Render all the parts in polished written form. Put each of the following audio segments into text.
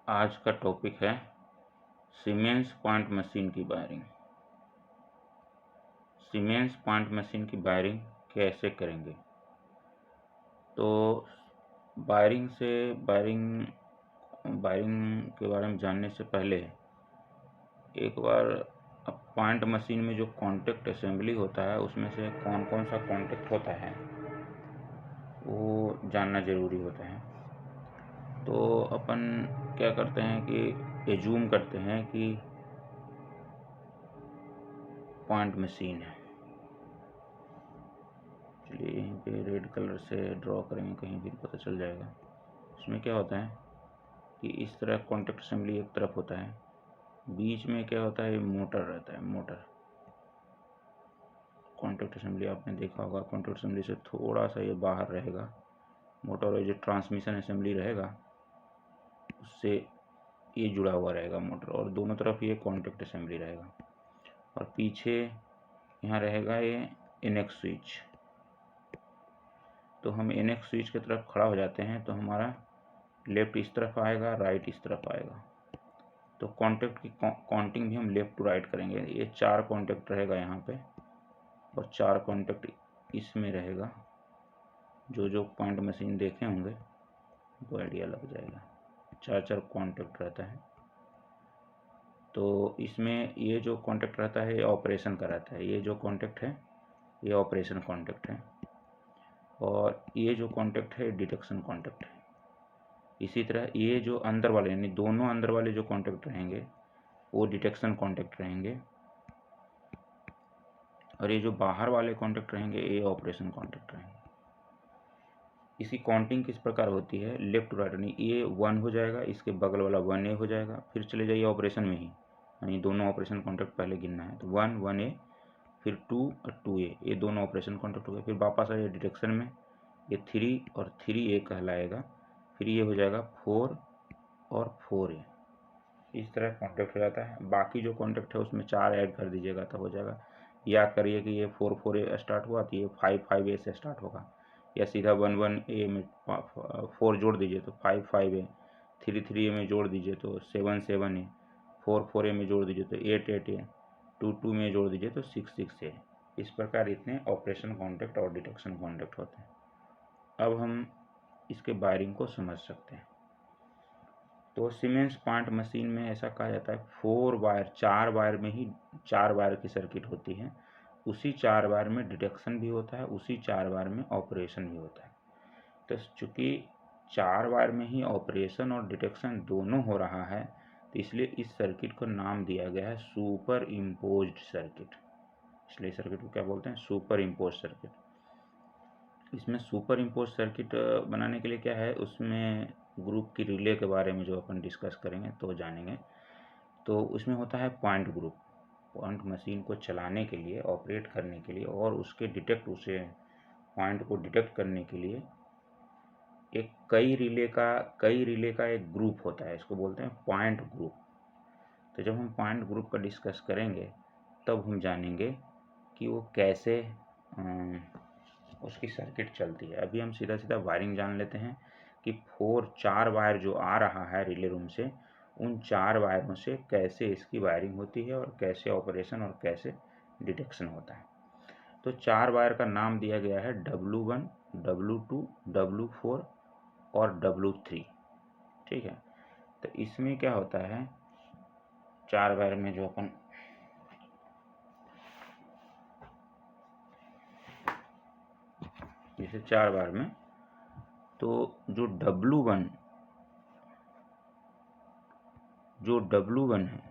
आज का टॉपिक है सीमेंस पॉइंट मशीन की वायरिंग। सीमेंस पॉइंट मशीन की वायरिंग कैसे करेंगे? तो वायरिंग के बारे में जानने से पहले एक बार पॉइंट मशीन में जो कॉन्टैक्ट असेंबली होता है उसमें से कौन कौन सा कॉन्टैक्ट होता है वो जानना ज़रूरी होता है। तो अपन क्या करते हैं कि एज्यूम करते हैं कि पॉइंट मशीन है। चलिए यहीं पे रेड कलर से ड्रॉ करेंगे, कहीं भी पता चल जाएगा। इसमें क्या होता है कि इस तरह कॉन्टैक्ट असेंबली एक तरफ होता है, बीच में क्या होता है मोटर रहता है। मोटर कॉन्टैक्ट असेंबली आपने देखा होगा, कॉन्टैक्ट असेंबली से थोड़ा सा ये बाहर रहेगा मोटर, और जो ट्रांसमिशन असेंबली रहेगा उससे ये जुड़ा हुआ रहेगा मोटर, और दोनों तरफ ये कॉन्टैक्ट असेंबली रहेगा। और पीछे यहाँ रहेगा ये इनेक्स स्विच। तो हम इनेक्स स्विच की तरफ खड़ा हो जाते हैं तो हमारा लेफ्ट इस तरफ आएगा, राइट इस तरफ आएगा। तो कॉन्टैक्ट की काउंटिंग भी हम लेफ्ट टू राइट करेंगे। ये 4 कॉन्टैक्ट रहेगा यहाँ पे, और 4 कॉन्टैक्ट इसमें रहेगा। जो पॉइंट मशीन देखे होंगे वो आइडिया लग जाएगा। 4 कॉन्टैक्ट रहता है। तो इसमें ये जो कॉन्टैक्ट रहता है ये ऑपरेशन का रहता है। ये जो कॉन्टैक्ट है ये ऑपरेशन कॉन्टैक्ट है, और ये जो कॉन्टैक्ट है डिटेक्शन कॉन्टैक्ट है। इसी तरह ये जो अंदर वाले यानी दोनों अंदर वाले जो कॉन्टैक्ट रहेंगे वो डिटेक्शन कॉन्टैक्ट रहेंगे, और ये जो बाहर वाले कॉन्टैक्ट रहेंगे ये ऑपरेशन कॉन्टैक्ट रहेंगे। इसकी काउंटिंग किस प्रकार होती है? लेफ्ट टू राइट, यानी ये 1 हो जाएगा, इसके बगल वाला 1A हो जाएगा, फिर चले जाइए ऑपरेशन में ही, यानी दोनों ऑपरेशन कॉन्टैक्ट पहले गिनना है। तो 1A, फिर 2 और 2A, ये दोनों ऑपरेशन कॉन्टैक्ट हो गए। फिर वापस आइए डिटेक्शन में, ये 3 और 3A कहलाएगा। फिर ये हो जाएगा 4 और 4A। इस तरह कॉन्टैक्ट हो जाता है। बाकी जो कॉन्टैक्ट है उसमें 4 ऐड कर दीजिएगा तब हो जाएगा। याद करिए कि ये 4A स्टार्ट हुआ तो ये 5A से स्टार्ट होगा, या सीधा 1A में 4 जोड़ दीजिए तो 5A, 3A में जोड़ दीजिए तो 7A, 4A में जोड़ दीजिए तो 8A, 2 में जोड़ दीजिए तो 6A। इस प्रकार इतने ऑपरेशन कॉन्टैक्ट और डिटेक्शन कॉन्टैक्ट होते हैं। अब हम इसके वायरिंग को समझ सकते हैं। तो सीमेंस पॉइंट मशीन में ऐसा कहा जाता है 4 वायर में ही 4 वायर की सर्किट होती है। उसी 4 वायर में डिटेक्शन भी होता है, उसी 4 वायर में ऑपरेशन भी होता है। तो चूँकि 4 वायर में ही ऑपरेशन और डिटेक्शन दोनों हो रहा है, तो इसलिए इस सर्किट को नाम दिया गया है सुपर इम्पोज्ड सर्किट। इसलिए सर्किट को क्या बोलते हैं? Super impose circuit. इसमें सुपर इम्पोज सर्किट बनाने के लिए क्या है, उसमें ग्रुप की रिले के बारे में जो अपन डिस्कस करेंगे तो जानेंगे। तो उसमें होता है पॉइंट ग्रुप। पॉइंट मशीन को चलाने के लिए, ऑपरेट करने के लिए, और उसके उसे पॉइंट को डिटेक्ट करने के लिए एक कई रिले का एक ग्रुप होता है। इसको बोलते हैं पॉइंट ग्रुप। तो जब हम पॉइंट ग्रुप का डिस्कस करेंगे तब हम जानेंगे कि वो कैसे उसकी सर्किट चलती है। अभी हम सीधा सीधा वायरिंग जान लेते हैं कि 4 वायर जो आ रहा है रिले रूम से, उन 4 वायरों से कैसे इसकी वायरिंग होती है, और कैसे ऑपरेशन और कैसे डिटेक्शन होता है। तो 4 वायर का नाम दिया गया है W1, W2, W4 और W3। ठीक है। तो इसमें क्या होता है, 4 वायर में जो अपन जैसे 4 वायर में, तो जो W1 है,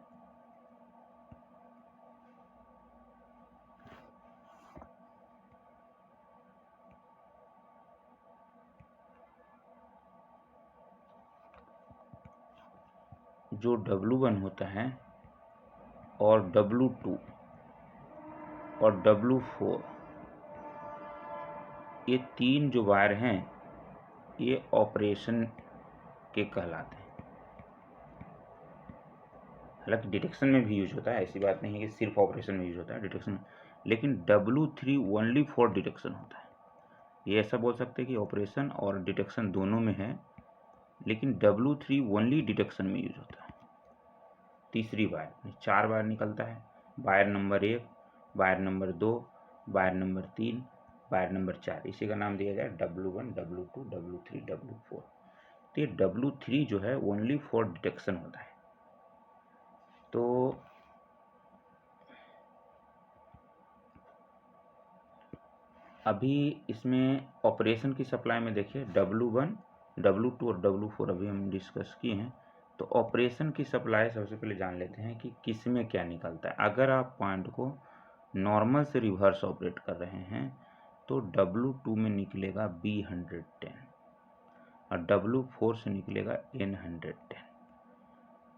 जो W1 होता है, और W2 और W4, ये 3 जो वायर हैं ये ऑपरेशन के कहलाते हैं। हालांकि डिटेक्शन में भी यूज होता है, ऐसी बात नहीं है कि सिर्फ ऑपरेशन में यूज होता है, डिटेक्शन, लेकिन W3 ओनली फॉर डिटेक्शन होता है। ये ऐसा बोल सकते हैं कि ऑपरेशन और डिटेक्शन दोनों में है, लेकिन W3 ओनली डिटेक्शन में यूज होता है। तीसरी वायर 4 वायर निकलता है, wire number 1, wire number 2, wire number 3, wire number 4, इसी का नाम दिया गया W1, W2, W3, W4। तो ये W3 जो है ओनली फॉर डिटेक्शन होता है। तो अभी इसमें ऑपरेशन की सप्लाई में देखिए W1, W2 और W4 अभी हम डिस्कस किए हैं। तो ऑपरेशन की सप्लाई सबसे पहले जान लेते हैं कि किस में क्या निकलता है। अगर आप पॉइंट को नॉर्मल से रिवर्स ऑपरेट कर रहे हैं तो W2 में निकलेगा B110 और W4 से निकलेगा N110।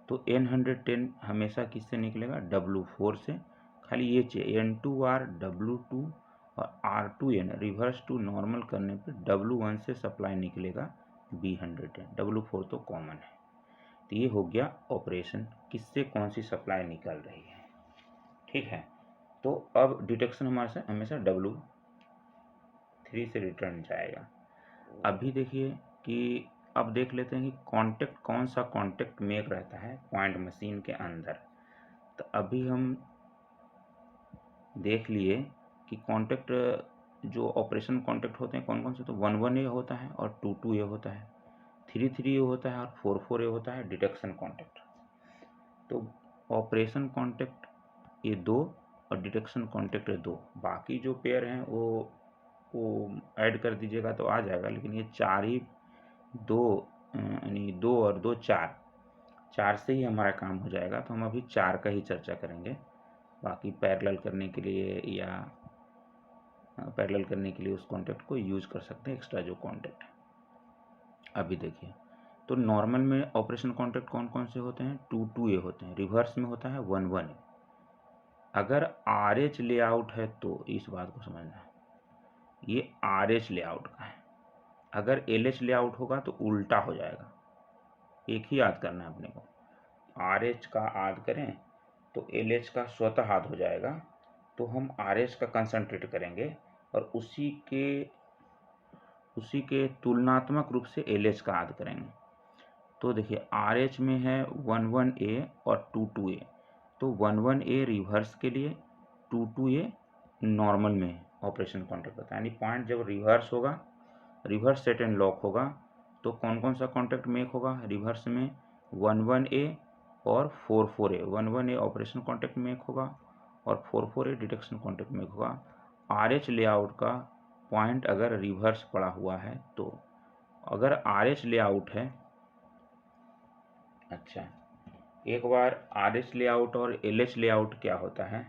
तो N110 हमेशा किससे निकलेगा? W4 से। खाली ये चाहिए N2R, W2 और R2N रिवर्स टू नॉर्मल करने पे W1 से सप्लाई निकलेगा B110। W4 तो कॉमन है। तो ये हो गया ऑपरेशन, किससे कौन सी सप्लाई निकल रही है। ठीक है, तो अब डिटेक्शन हमारे से हमेशा W3 से रिटर्न जाएगा। अभी देखिए कि अब देख लेते हैं कि कांटेक्ट कौन सा कांटेक्ट मेक रहता है पॉइंट मशीन के अंदर। तो अभी हम देख लिए कि कांटेक्ट जो ऑपरेशन कांटेक्ट होते हैं कौन कौन से, तो 11A होता है और 22A होता है, 33A होता है और 44A होता है डिटेक्शन कांटेक्ट। तो ऑपरेशन कांटेक्ट ये 2 और डिटेक्शन कांटेक्ट 2, बाकी जो पेयर हैं वो ऐड कर दीजिएगा तो आ जाएगा, लेकिन ये 4 ही, 2 यानी 2 और 2 4 से ही हमारा काम हो जाएगा। तो हम अभी 4 का ही चर्चा करेंगे, बाकी पैरेलल करने के लिए या पैरेलल करने के लिए उस कॉन्टेक्ट को यूज कर सकते हैं एक्स्ट्रा जो कॉन्टेक्ट है। अभी देखिए, तो नॉर्मल में ऑपरेशन कॉन्टेक्ट कौन कौन से होते हैं? 22A होते हैं, रिवर्स में होता है 11A। अगर RH लेआउट है तो इस बात को समझना है, ये RH लेआउट का है। अगर LH लेआउट होगा तो उल्टा हो जाएगा। एक ही याद करना है अपने को, RH का याद करें तो LH का स्वतः याद हो जाएगा। तो हम RH का कंसंट्रेट करेंगे और उसी के तुलनात्मक रूप से LH का याद करेंगे। तो देखिए RH में है 11A और 22A, तो 11A रिवर्स के लिए, 22A नॉर्मल में ऑपरेशन कॉन्टेक्ट होता है। यानी पॉइंट जब रिवर्स होगा, रिवर्स सेट एंड लॉक होगा, तो कौन कौन सा कॉन्टेक्ट मेक होगा रिवर्स में? 11A और 44A। 11A operation contact make होगा और 44A डिटेक्शन कॉन्टेक्ट मेक होगा। RH लेआउट का पॉइंट अगर रिवर्स पड़ा हुआ है तो, अगर RH लेआउट है, अच्छा एक बार RH लेआउट और LH लेआउट क्या होता है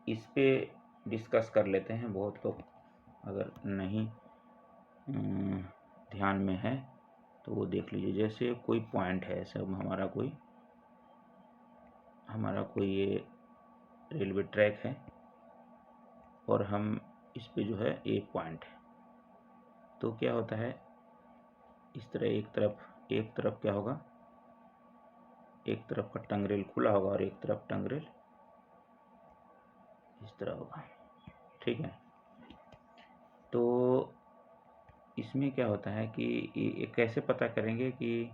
इस पे डिस्कस कर लेते हैं। बहुत लोग अगर नहीं ध्यान में है तो वो देख लीजिए। जैसे कोई पॉइंट है, ऐसे हमारा कोई ये रेलवे ट्रैक है और हम इस पे जो है एक पॉइंट है, तो क्या होता है इस तरह एक तरफ क्या होगा, एक तरफ का टंगरेल खुला होगा और एक तरफ टंगरेल इस तरह होगा। ठीक है, तो इसमें क्या होता है कि ये कैसे पता करेंगे कि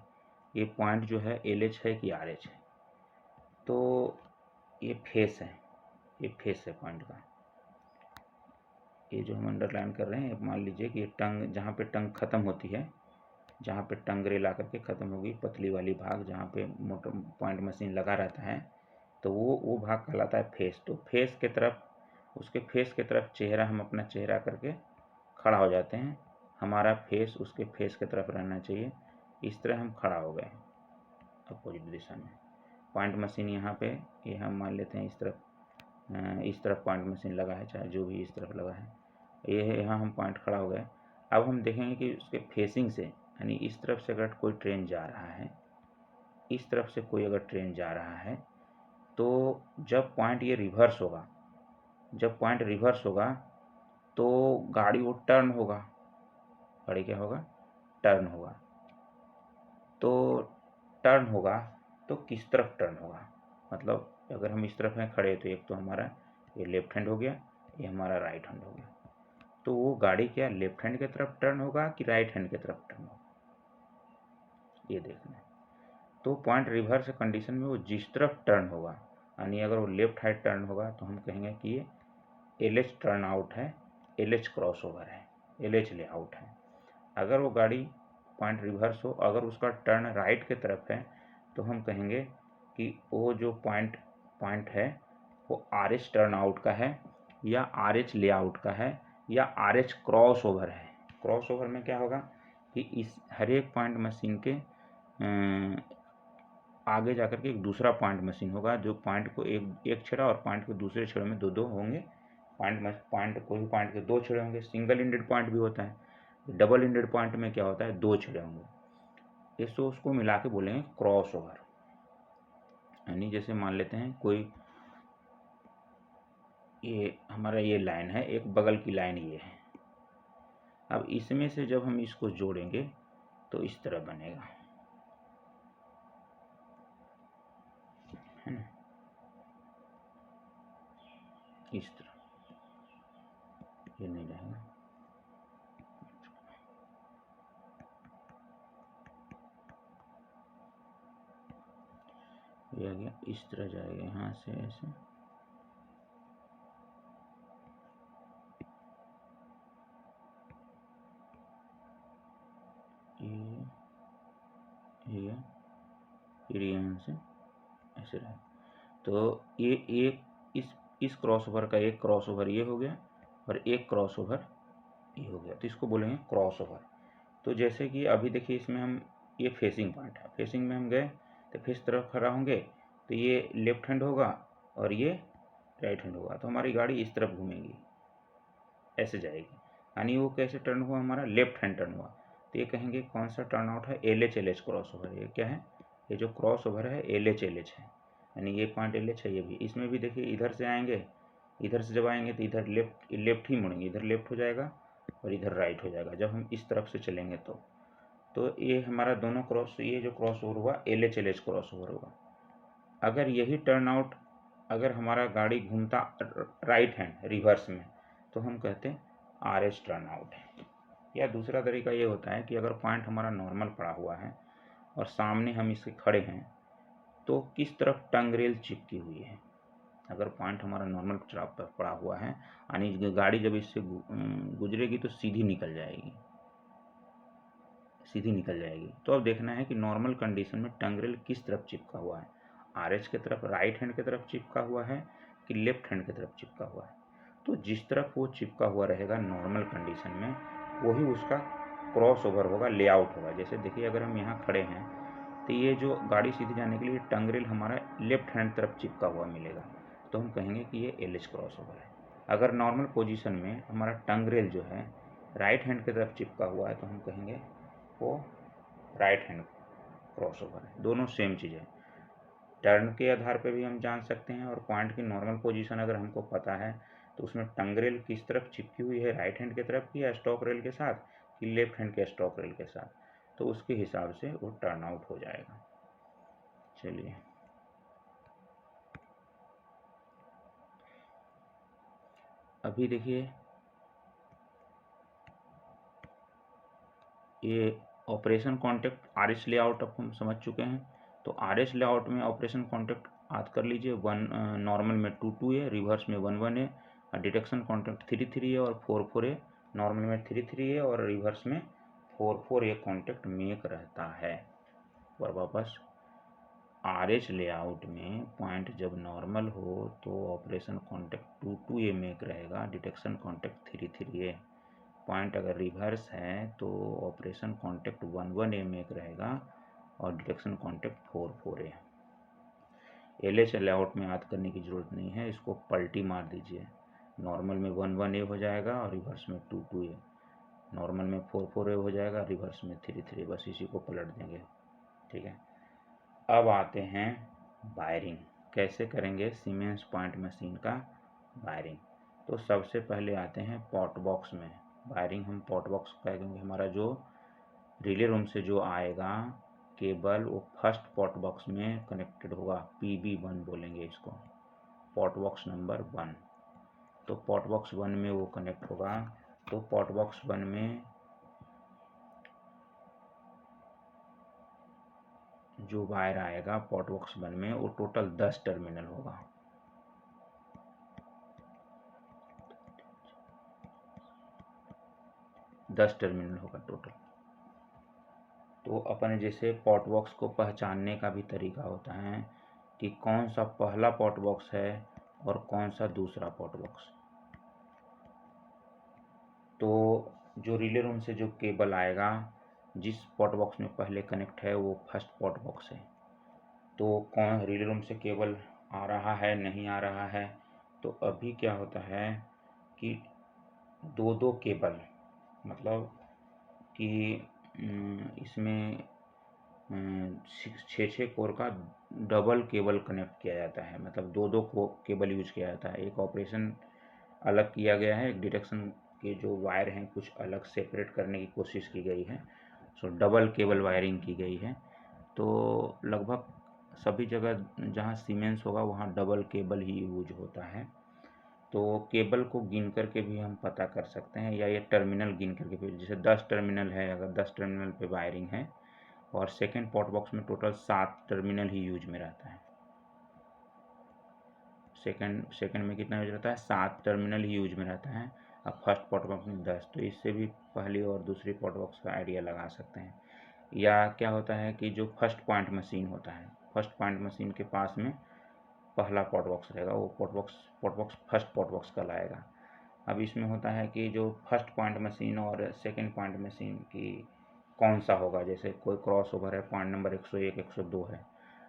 ये पॉइंट जो है LH है कि RH है? तो ये फेस है, ये फेस है पॉइंट का। ये जो हम अंडरलाइन कर रहे हैं, मान लीजिए कि ये टंग, जहाँ पे टंग खत्म होती है, जहाँ पे टंगरेल आकर के ख़त्म होगी, पतली वाली भाग जहाँ पे मोटर पॉइंट मशीन लगा रहता है, तो वो भाग कहलाता है फेस। तो फेस के तरफ, उसके फेस के तरफ चेहरा, हम अपना चेहरा करके खड़ा हो जाते हैं। हमारा फेस उसके फेस की तरफ रहना चाहिए। इस तरह हम खड़ा हो गए अपोजिट दिशा में। पॉइंट मशीन यहाँ पे, ये हम मान लेते हैं इस तरफ पॉइंट मशीन लगा है, चाहे जो भी इस तरफ लगा है, ये है, यहाँ हम पॉइंट खड़ा हो गए। अब हम देखेंगे कि उसके फेसिंग से, यानी इस तरफ से अगर कोई ट्रेन जा रहा है, इस तरफ से कोई अगर ट्रेन जा रहा है, तो जब पॉइंट ये रिवर्स होगा, जब पॉइंट रिवर्स होगा तो गाड़ी वो टर्न होगा, गाड़ी क्या होगा, टर्न होगा। तो टर्न होगा तो किस तरफ टर्न होगा, मतलब अगर हम इस तरफ हैं खड़े, तो एक तो हमारा ये लेफ्ट हैंड हो गया, ये हमारा राइट हैंड हो गया। तो वो गाड़ी क्या लेफ्ट हैंड की तरफ टर्न होगा कि राइट हैंड की तरफ टर्न होगा? ये देखना है। तो पॉइंट रिवर्स कंडीशन में वो जिस तरफ टर्न होगा, यानी अगर वो लेफ्ट हैंड टर्न होगा तो हम कहेंगे कि ये LH टर्न आउट है, LH क्रॉस ओवर है, LH लेआउट है। अगर वो गाड़ी पॉइंट रिवर्स हो, अगर उसका टर्न राइट की तरफ है, तो हम कहेंगे कि वो जो पॉइंट है वो RH टर्न आउट का है, या RH लेआउट का है, या RH क्रॉस ओवर है। क्रॉस ओवर में क्या होगा कि इस हर एक पॉइंट मशीन के आगे जाकर के एक दूसरा पॉइंट मशीन होगा, जो पॉइंट को एक छेड़ा और पॉइंट के दूसरे छेड़े में दो होंगे। पॉइंट कोई भी पॉइंट के दो छेड़े होंगे। सिंगल इंडेड पॉइंट भी होता है, डबल इंडेड पॉइंट में क्या होता है, दो छेड़े होंगे। इसको उसको मिला के बोलेंगे क्रॉस ओवर। यानी जैसे मान लेते हैं कोई ये हमारा ये लाइन है, एक बगल की लाइन ये है। अब इसमें से जब हम इसको जोड़ेंगे तो इस तरह बनेगा, है ना, इस तरह। ये नहीं रहेगा, ये आ गया, इस तरह जाएगा यहाँ से ऐसे। ये फिर यहाँ से ऐसे रहे। तो ये एक इस क्रॉस ओवर का एक क्रॉस ओवर ये हो गया और एक क्रॉस ओवर ये हो गया, तो इसको बोलेंगे क्रॉस ओवर। तो जैसे कि अभी देखिए इसमें हम ये फेसिंग पॉइंट है, फेसिंग में हम गए तो फेस तरफ खड़ा होंगे तो ये लेफ्ट हैंड होगा और ये राइट हैंड होगा, तो हमारी गाड़ी इस तरफ घूमेगी, ऐसे जाएगी। यानी वो कैसे टर्न हुआ, हमारा लेफ्ट हैंड टर्न हुआ। तो ये कहेंगे कौन सा टर्न आउट है, LH क्रॉस ओवर। ये क्या है, ये जो क्रॉस ओवर है LH है, यानी ये पॉइंट LH है। ये भी इसमें भी देखिए इधर से आएंगे, इधर से जब आएंगे तो इधर लेफ्ट ही मुड़ेंगे, इधर लेफ्ट हो जाएगा और इधर राइट हो जाएगा जब हम इस तरफ से चलेंगे। तो ये हमारा दोनों क्रॉस, ये जो क्रॉस ओवर हुआ LH क्रॉस ओवर हुआ। अगर यही टर्न आउट अगर हमारा गाड़ी घूमता राइट हैंड रिवर्स में, तो हम कहते हैं RH टर्न आउट है। या दूसरा तरीका ये होता है कि अगर पॉइंट हमारा नॉर्मल पड़ा हुआ है और सामने हम इसके खड़े हैं, तो किस तरफ टंग रेल चिपकी हुई है। अगर पॉइंट हमारा नॉर्मल पड़ा हुआ है, यानी गाड़ी जब इससे गुजरेगी तो सीधी निकल जाएगी, सीधी निकल जाएगी। तो अब देखना है कि नॉर्मल कंडीशन में टंग रेल किस तरफ चिपका हुआ है, RH की तरफ, राइट हैंड की तरफ चिपका हुआ है कि लेफ्ट हैंड की तरफ चिपका हुआ है। तो जिस तरफ वो चिपका हुआ रहेगा नॉर्मल कंडीशन में, वही उसका क्रॉस ओवर होगा, लेआउट होगा। जैसे देखिए अगर हम यहाँ खड़े हैं तो ये जो गाड़ी सीधी जाने के लिए टंग रेल हमारा लेफ्ट हैंड तरफ चिपका हुआ मिलेगा, तो हम कहेंगे कि ये LH क्रॉस ओवर है। अगर नॉर्मल पोजीशन में हमारा टंग रेल जो है राइट हैंड की तरफ चिपका हुआ है, तो हम कहेंगे वो राइट हैंड क्रॉस ओवर है। दोनों सेम चीज़ है। टर्न के आधार पे भी हम जान सकते हैं, और पॉइंट की नॉर्मल पोजीशन अगर हमको पता है तो उसमें टंग रेल किस तरफ चिपकी हुई है, राइट हैंड की तरफ की या स्टॉक रेल के साथ कि लेफ्ट हैंड के स्टॉक रेल के साथ, तो उसके हिसाब से वो टर्न आउट हो जाएगा। चलिए अभी देखिए ये ऑपरेशन कॉन्टेक्ट RH लेआउट अब हम समझ चुके हैं। तो RH लेआउट में ऑपरेशन कॉन्टेक्ट याद कर लीजिए, नॉर्मल में 2 है, रिवर्स में 1 है, डिटेक्शन कॉन्टेक्ट 3 है और 4 है। नॉर्मल में 3 है और रिवर्स में 4 ये कॉन्टेक्ट मेक रहता है। और वापस RH लेआउट में पॉइंट जब नॉर्मल हो तो ऑपरेशन कॉन्टेक्ट 2 ये मेक रहेगा, डिटेक्शन कॉन्टेक्ट 3 है। पॉइंट अगर रिवर्स है तो ऑपरेशन कॉन्टेक्ट 1 ए मेक रहेगा और डिटेक्शन कॉन्टेक्ट 4 है। LH लेआउट में याद करने की ज़रूरत नहीं है, इसको पलटी मार दीजिए। नॉर्मल में 1 ए हो जाएगा और रिवर्स में 2 ए, नॉर्मल में 4 ए हो जाएगा, रिवर्स में 3 बस इसी को पलट देंगे। ठीक है, अब आते हैं वायरिंग। कैसे करेंगे सीमेंस पॉइंट मशीन का वायरिंग। तो सबसे पहले आते हैं पॉट बॉक्स में वायरिंग। हम पॉट बॉक्स कहेंगे, हमारा जो रिले रूम से जो आएगा केबल वो फर्स्ट पॉट बॉक्स में कनेक्टेड होगा, PB1 बोलेंगे इसको, पॉट बॉक्स नंबर 1। तो पॉट बॉक्स 1 में वो कनेक्ट होगा। तो पॉट बॉक्स 1 में जो वायर आएगा पोर्ट बॉक्स 1 में वो टोटल 10 टर्मिनल होगा। दस टर्मिनल होगा टोटल। तो अपने जैसे पोर्ट बॉक्स को पहचानने का भी तरीका होता है कि कौन सा पहला पोर्ट बॉक्स है और कौन सा दूसरा पोर्ट बॉक्स। तो जो रिले रूम से जो केबल आएगा जिस पोर्ट बॉक्स में पहले कनेक्ट है वो फर्स्ट पोर्ट बॉक्स है। तो कौन रिले रूम से केबल आ रहा है नहीं आ रहा है, तो अभी क्या होता है कि दो केबल, मतलब कि इसमें 6 कोर का डबल केबल कनेक्ट किया जाता है, मतलब दो केबल यूज किया जाता है। एक ऑपरेशन अलग किया गया है, एक डिटेक्शन के जो वायर हैं कुछ अलग सेपरेट करने की कोशिश की गई है। सो डबल केबल वायरिंग की गई है। तो लगभग सभी जगह जहाँ सीमेंस होगा वहाँ डबल केबल ही यूज होता है। तो केबल को गिन करके भी हम पता कर सकते हैं, या ये टर्मिनल गिन करके भी, जैसे 10 टर्मिनल है, अगर 10 टर्मिनल पे वायरिंग है और सेकेंड पोर्ट बॉक्स में टोटल 7 टर्मिनल ही यूज में रहता है। सेकेंड में कितना यूज रहता है? 7 टर्मिनल ही यूज में रहता है। अब फर्स्ट पोर्ट बॉक्स में 10, तो इससे भी पहली और दूसरी पोर्ट बॉक्स का आइडिया लगा सकते हैं। या क्या होता है कि जो फर्स्ट पॉइंट मशीन होता है, फर्स्ट पॉइंट मशीन के पास में पहला पोर्ट बॉक्स रहेगा, वो port box first port box कहलाएगा। अब इसमें होता है कि जो फर्स्ट पॉइंट मशीन और सेकेंड पॉइंट मशीन की कौन सा होगा, जैसे कोई क्रॉस ओवर है, पॉइंट नंबर 101 102 है।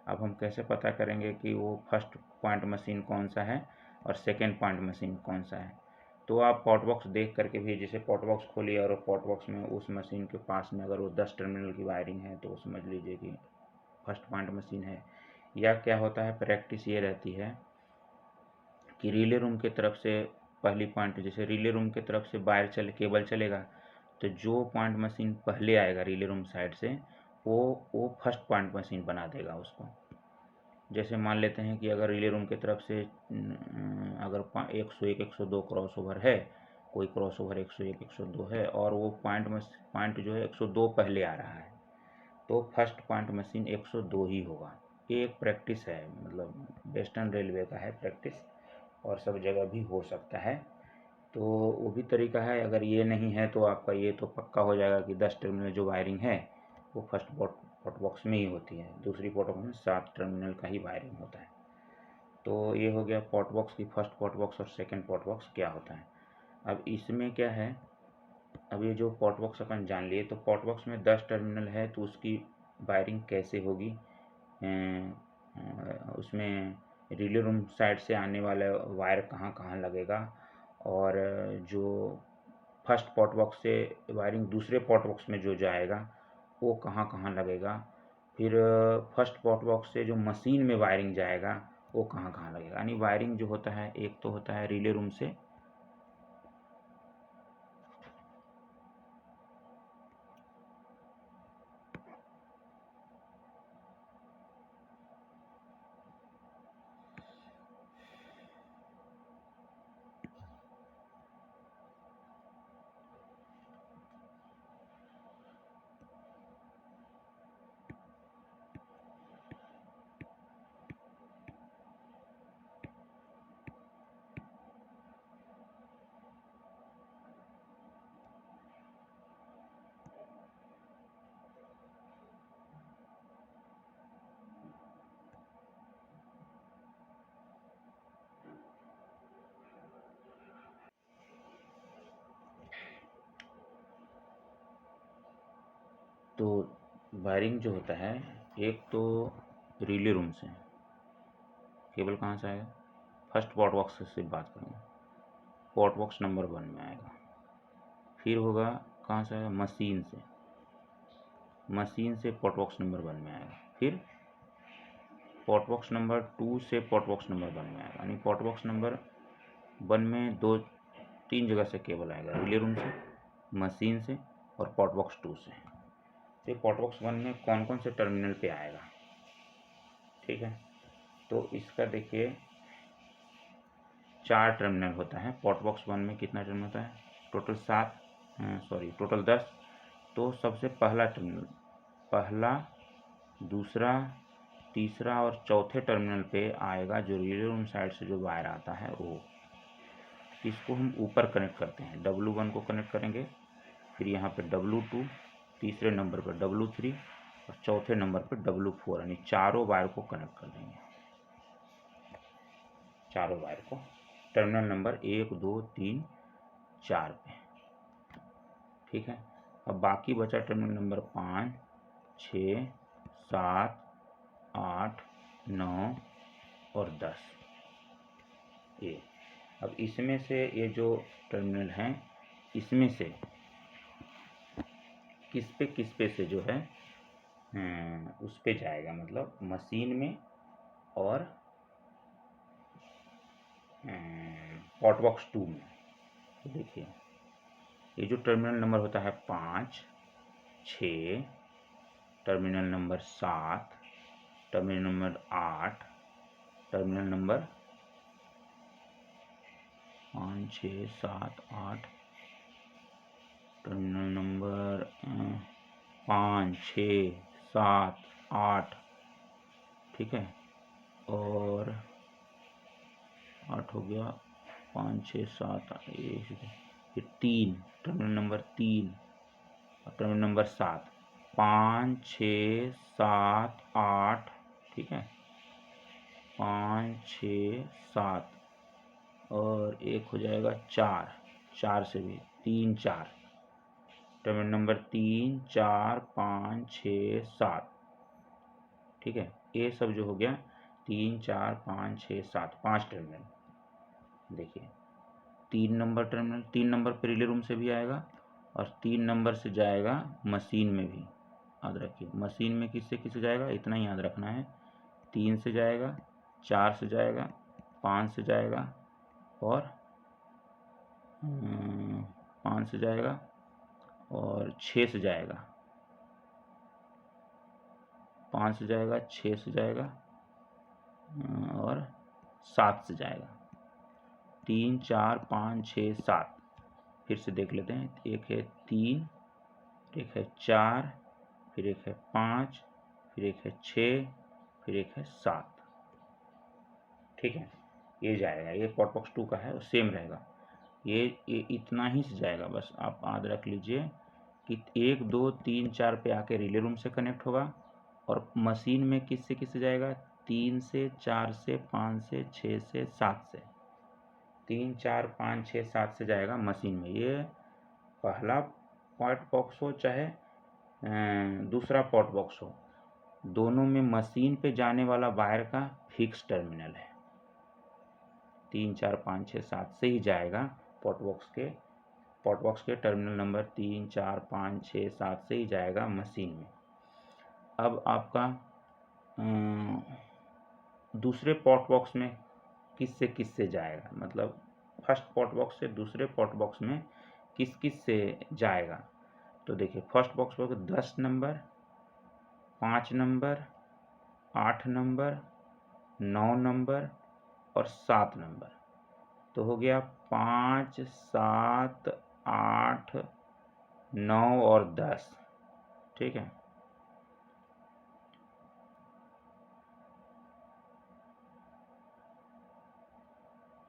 अब हम कैसे पता करेंगे कि वो फर्स्ट पॉइंट मशीन कौन सा है और सेकेंड पॉइंट मशीन कौन सा है? तो आप पोर्ट बॉक्स देख करके भी, जैसे पोर्ट बॉक्स खोलिए और पोर्ट बॉक्स में उस मशीन के पास में अगर वो 10 टर्मिनल की वायरिंग है तो समझ लीजिए कि फर्स्ट पॉइंट मशीन है। या क्या होता है, प्रैक्टिस ये रहती है कि रिले रूम की तरफ से पहली पॉइंट, जैसे रिले रूम की तरफ से वायर केबल चलेगा, तो जो पॉइंट मशीन पहले आएगा रिले रूम साइड से वो फर्स्ट पॉइंट मशीन बना देगा उसको। जैसे मान लेते हैं कि अगर रिले रूम की तरफ से अगर 101 102 क्रॉस ओवर है, कोई क्रॉस ओवर 101 102 है और वो पॉइंट जो है 102 पहले आ रहा है, तो फर्स्ट पॉइंट मशीन 102 ही होगा। ये एक प्रैक्टिस है, मतलब वेस्टर्न रेलवे का है प्रैक्टिस, और सब जगह भी हो सकता है। तो वो भी तरीका है। अगर ये नहीं है तो आपका ये तो पक्का हो जाएगा कि 10 टर्मिनल जो वायरिंग है वो फर्स्ट पोर्ट बॉक्स में ही होती है, दूसरी पोर्ट बॉक्स में 7 टर्मिनल का ही वायरिंग होता है। तो ये हो गया पोर्ट बॉक्स की फर्स्ट पोर्ट बॉक्स और सेकेंड पोर्ट बॉक्स क्या होता है। अब इसमें क्या है, अब ये जो पोर्ट बॉक्स अपन जान लिए, तो पोर्ट बॉक्स में 10 टर्मिनल है तो उसकी वायरिंग कैसे होगी, उसमें रिले रूम साइड से आने वाला वायर कहाँ कहाँ लगेगा, और जो फर्स्ट पोर्ट बॉक्स से वायरिंग दूसरे पोर्ट बॉक्स में जो जाएगा वो कहाँ कहाँ लगेगा, फिर फर्स्ट पोर्ट बॉक्स से जो मशीन में वायरिंग जाएगा वो कहाँ कहाँ लगेगा। यानी वायरिंग जो होता है, एक तो होता है रिले रूम से, तो वायरिंग जो होता है, एक तो रिले रूम से केबल कहाँ से आएगा, फर्स्ट पोर्ट बॉक्स से बात करूँगा, पोर्ट बॉक्स नंबर 1 में आएगा। फिर होगा कहाँ से आएगा, मशीन से पोर्ट बॉक्स नंबर 1 में आएगा। फिर पोर्ट बॉक्स नंबर 2 से पोर्ट बॉक्स नंबर 1 में आएगा। यानी पोर्ट बॉक्स नंबर 1 में 3 जगह से केबल आएगा, रिले रूम से, मशीन से और पोर्ट बॉक्स 2 से। तो पोर्ट बॉक्स 1 में कौन कौन से टर्मिनल पे आएगा, ठीक है। तो इसका देखिए 4 टर्मिनल होता है पोर्ट बॉक्स 1 में। कितना टर्मिनल होता है? टोटल 10। तो सबसे पहला टर्मिनल, पहला दूसरा, तीसरा और चौथे टर्मिनल पे आएगा जो रिले रूम साइड से जो वायर आता है वो, इसको हम ऊपर कनेक्ट करते हैं। W1 को कनेक्ट करेंगे, फिर यहाँ पे W2, तीसरे नंबर पर W3 और चौथे नंबर पर W4, यानी चारों वायर को कनेक्ट कर देंगे, चारों वायर को टर्मिनल नंबर 1, 2, 3, 4 पे। ठीक है, अब बाकी बचा टर्मिनल नंबर 5, 6, 7, 8, 9 और 10 ये। अब इसमें से ये जो टर्मिनल हैं, इसमें से किस पे से जो है उस पे जाएगा, मतलब मशीन में और हॉटबॉक्स 2 में। तो देखिए, ये जो टर्मिनल नंबर होता है 5, 6, terminal number 7, terminal number 8, terminal number 5, 6, 7, 8, terminal number 5, 6, 7, 8, ठीक है, और 8 हो गया, 5, 6, 7, 8, ये 3, टर्मिनल नंबर 3 और टर्मिनल नंबर 7, 5, 6, 7, 8, ठीक है, 5, 6, 7 और एक हो जाएगा 4, 4 से भी 3, 4, टर्मिनल नंबर 3, 4, 5, 6, 7, ठीक है। ये सब जो हो गया 3, 4, 5, 6, 7, 5 टर्मिनल। देखिए 3 नंबर टर्मिनल, 3 नंबर पे रिले रूम से भी आएगा और 3 नंबर से जाएगा मशीन में भी। याद रखिए, मशीन में किससे किससे जाएगा, इतना ही याद रखना है। 3 से जाएगा, 4 से जाएगा, 5 से जाएगा और 5 से जाएगा और 6 से जाएगा, 5 से जाएगा, 6 से जाएगा और 7 से जाएगा। 3, 4, 5, 6, 7 फिर से देख लेते हैं। एक है 3, एक है 4, फिर एक है 5, फिर एक है 6, फिर एक है 7, ठीक है। ये जाएगा, ये पॉटबॉक्स 2 का है, और सेम रहेगा। ये इतना ही से जाएगा, बस आप याद रख लीजिए कि 1, 2, 3, 4 पे आके रिले रूम से कनेक्ट होगा और मशीन में किससे जाएगा, 3 से, 4 से, 5 से, 6 से, 7 से, 3, 4, 5, 6, 7 से जाएगा मशीन में। ये पहला पॉट बॉक्स हो चाहे दूसरा पॉट बॉक्स हो, दोनों में मशीन पे जाने वाला वायर का फिक्स टर्मिनल है। 3, 4, 5, 6, 7 से ही जाएगा पॉट बॉक्स के टर्मिनल नंबर 3, 4, 5, 6, 7 से ही जाएगा मशीन में। अब आपका दूसरे पॉट बॉक्स में किससे जाएगा, मतलब फर्स्ट पॉट बॉक्स से दूसरे पॉट बॉक्स में किस से जाएगा। तो देखिए फर्स्ट बॉक्स पर 10 नंबर, 5 नंबर, 8 नंबर, 9 नंबर और 7 नंबर। तो हो गया 5, 7, 8, 9 और 10, ठीक है।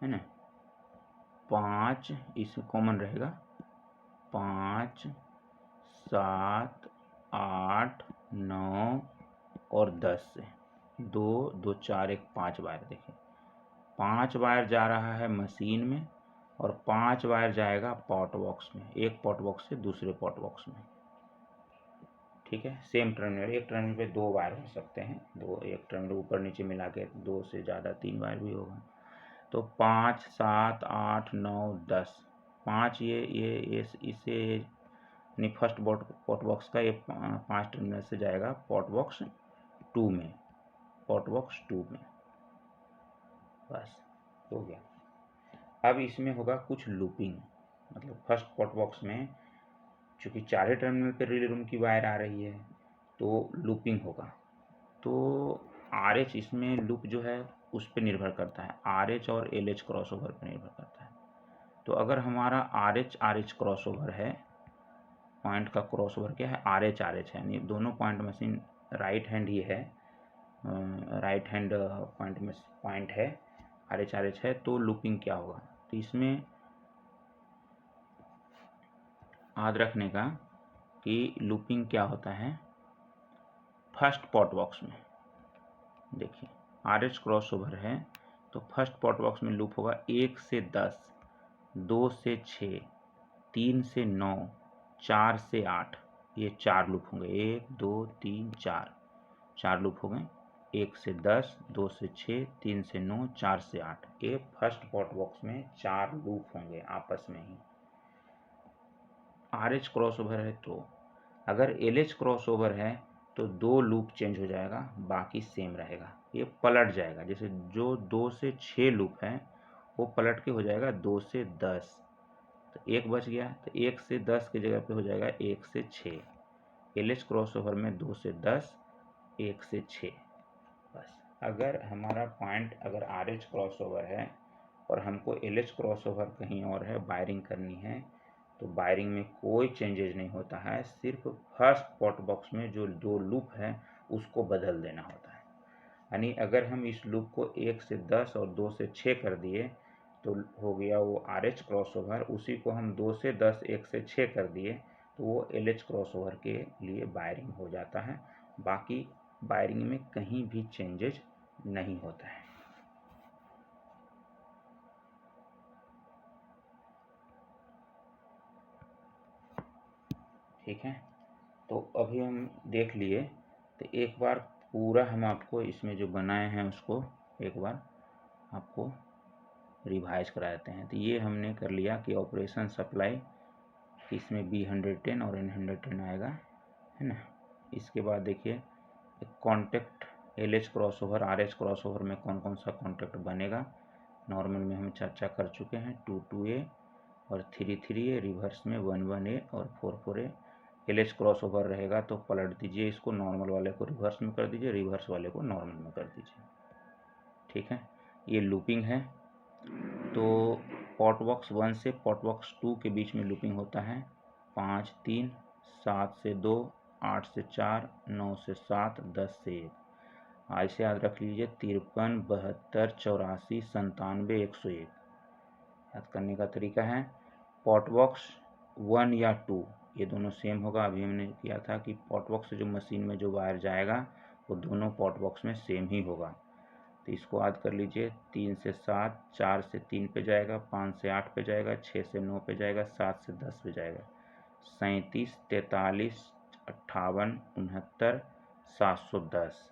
है ना, 5 इसमें कॉमन रहेगा, 5, 7, 8, 9 और 10 से 2, 2, 4, 1, 5 वायर। देखिए 5 वायर जा रहा है मशीन में और 5 वायर जाएगा पॉट बॉक्स में, एक पॉट बॉक्स से दूसरे पॉट बॉक्स में, ठीक है। सेम टर्मिनल, एक टर्मिनल पे 2 वायर हो सकते हैं, एक टर्मिनल ऊपर नीचे मिला के 2 से ज़्यादा 3 वायर भी होगा। तो 5, 7, 8, 9, 10, 5 ये इसे यानी फर्स्ट पॉट बॉक्स का ये 5 टर्मिनल से जाएगा पॉट बॉक्स 2 में, बस हो गया। अब इसमें होगा कुछ लूपिंग, मतलब फर्स्ट पॉट बॉक्स में चूँकि 4 ही टर्मिनल पर रिले रूम की वायर आ रही है तो लूपिंग होगा। तो RH इसमें लूप जो है उस पर निर्भर करता है, RH और LH क्रॉसओवर पर निर्भर करता है। तो अगर हमारा RH क्रॉसओवर है, पॉइंट का क्रॉसओवर क्या है, RH है, यानी दोनों पॉइंट मशीन राइट हैंड ही है, राइट हैंड पॉइंट में पॉइंट है, RH है, तो लूपिंग क्या होगा। तो इसमें याद रखने का कि लूपिंग क्या होता है। फर्स्ट पॉट बॉक्स में देखिए RH क्रॉस ओवर है, तो फर्स्ट पॉट बॉक्स में लूप होगा 1 से 10, 2 से 6, 3 से 9, 4 से 8, ये 4 लूप होंगे। 1 2 3 4 लूप हो गए। 1 से 10, 2 से 6, 3 से 9, 4 से 8, ये फर्स्ट पॉट बॉक्स में 4 लूप होंगे आपस में ही। RH क्रॉस ओवर है, तो अगर LH क्रॉस ओवर है तो 2 लूप चेंज हो जाएगा, बाकी सेम रहेगा, ये पलट जाएगा। जैसे जो 2 से 6 लूप है वो पलट के हो जाएगा 2 से 10, तो 1 बच गया, तो 1 से 10 की जगह पे हो जाएगा 1 से 6। LH क्रॉस ओवर में 2 से 10, 1 से 6। बस अगर हमारा पॉइंट अगर RH क्रॉस ओवर है और हमको LH क्रॉस ओवर कहीं और है, वायरिंग करनी है, तो वायरिंग में कोई चेंजेज नहीं होता है, सिर्फ फर्स्ट पॉट बॉक्स में जो 2 लूप है उसको बदल देना होता है। यानी अगर हम इस लूप को 1 से 10 और 2 से 6 कर दिए तो हो गया वो RH क्रॉस ओवर, उसी को हम 2 से 10, 1 से 6 कर दिए तो वो LH क्रॉस ओवर के लिए वायरिंग हो जाता है। बाकी वायरिंग में कहीं भी चेंजेज नहीं होता है। ठीक है, तो अभी हम देख लिए, तो एक बार पूरा हम आपको इसमें जो बनाए हैं उसको एक बार आपको रिवाइज करा देते हैं। तो ये हमने कर लिया कि ऑपरेशन सप्लाई, इसमें B110 और N110 आएगा, है ना। इसके बाद देखिए contact LH cross over, RH cross over में कौन कौन सा कॉन्टेक्ट बनेगा, नॉर्मल में हम चर्चा कर चुके हैं। 22A और 33A, रिवर्स में 11A और 44A। LH क्रॉस ओवर रहेगा तो पलट दीजिए, इसको नॉर्मल वाले को रिवर्स में कर दीजिए, रिवर्स वाले को नॉर्मल में कर दीजिए। ठीक है, ये लूपिंग है। तो पॉट बॉक्स 1 से पॉट बॉक्स 2 के बीच में लूपिंग होता है 5 3, 7 से 2, 8 से 4, 9 से 7, 10 से 1। आज से याद रख लीजिए 53, 72, 84, 97, 101। याद करने का तरीका है, पॉट बॉक्स 1 या 2 ये दोनों सेम होगा। अभी हमने किया था कि पॉट बॉक्स से जो मशीन में जो वायर जाएगा वो दोनों पॉट बॉक्स में सेम ही होगा। तो इसको याद कर लीजिए, 3 से 7, 4 से 3 पे जाएगा, 5 से 8 पे जाएगा, 6 से 9 पे जाएगा, 7 से 10 पे जाएगा, 37, 43, 58, 69, 710।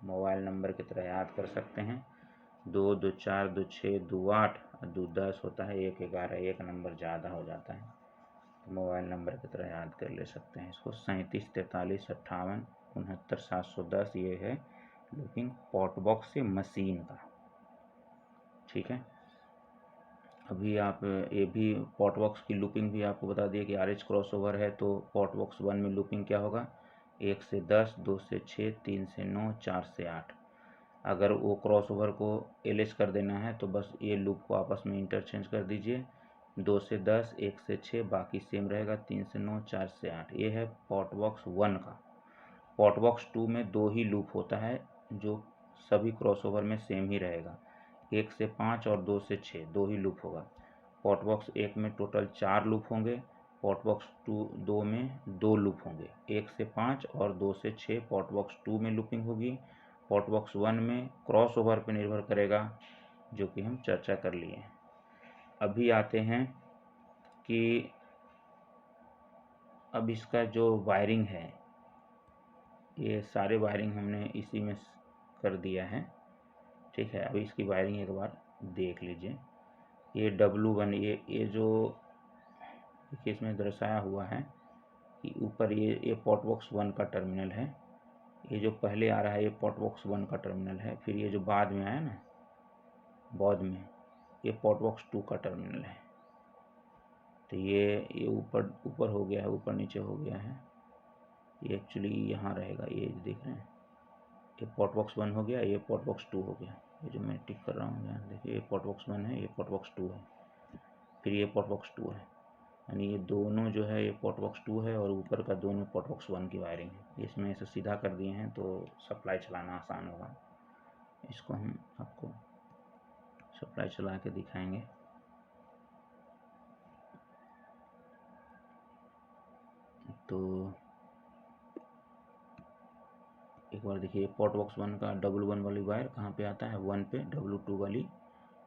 मोबाइल नंबर की तरह याद कर सकते हैं। 2 2 4 2 6 2 8 और 2 10 होता है, 1 11, एक नंबर ज़्यादा हो जाता है, तो मोबाइल नंबर की तरह याद कर ले सकते हैं इसको। 37, 43, 58, 69, 710 ये है लूपिंग पॉट बॉक्स से मशीन का। ठीक है, अभी आप ये भी पॉट बॉक्स की लूपिंग भी आपको बता दिया कि RH क्रॉस ओवर है तो पॉट बॉक्स 1 में लूपिंग क्या होगा, 1 से 10, 2 से 6, 3 से 9, 4 से 8। अगर वो क्रॉस ओवर को LH कर देना है तो बस ये लूप को आपस में इंटरचेंज कर दीजिए, 2 से 10, 1 से 6, बाकी सेम रहेगा, 3 से 9, 4 से 8। ये है पॉट बॉक्स 1 का। पॉट बॉक्स 2 में 2 ही लूप होता है जो सभी क्रॉसओवर में सेम ही रहेगा, 1 से 5 और 2 से 6 2 ही लूप होगा। पॉट बॉक्स 1 में टोटल 4 लूप होंगे, पॉट बॉक्स 2 में 2 लूप होंगे, 1 से 5 और 2 से 6 पॉट बॉक्स 2 में लूपिंग होगी। पॉट बॉक्स 1 में क्रॉस ओवर पर निर्भर करेगा, जो कि हम चर्चा कर लिए हैं। अभी आते हैं कि अब इसका जो वायरिंग है, ये सारे वायरिंग हमने इसी में कर दिया है। ठीक है, अभी इसकी वायरिंग एक बार देख लीजिए। ये W1, ये जो देखिए इसमें दर्शाया हुआ है कि ऊपर ये पॉट बॉक्स 1 का टर्मिनल है, ये जो पहले आ रहा है ये पॉट बॉक्स 1 का टर्मिनल है, फिर ये जो बाद में आया ना, बाद में ये पॉट बॉक्स 2 का टर्मिनल है। तो ये ऊपर ऊपर हो गया है, ऊपर नीचे हो गया है, ये एक्चुअली यहाँ रहेगा, ये देख रहे हैं, ये पॉट बॉक्स 1 हो गया, ये पॉट बॉक्स 2 हो गया। ये जो मैं टिक कर रहा हूँ यहाँ देखिए, ये पॉट बॉक्स 1 है, ये पॉट बॉक्स 2 है, फिर ये पॉट बॉक्स 2 है। यानी ये दोनों जो है ये पोर्ट बॉक्स 2 है और ऊपर का दोनों पोर्ट बॉक्स 1 की वायरिंग है। इसमें ऐसे सीधा कर दिए हैं तो सप्लाई चलाना आसान होगा। इसको हम आपको सप्लाई चला के दिखाएंगे। तो एक बार देखिए पोर्ट बॉक्स 1 का W1 वाली वायर कहाँ पे आता है, 1 पे, W2 वाली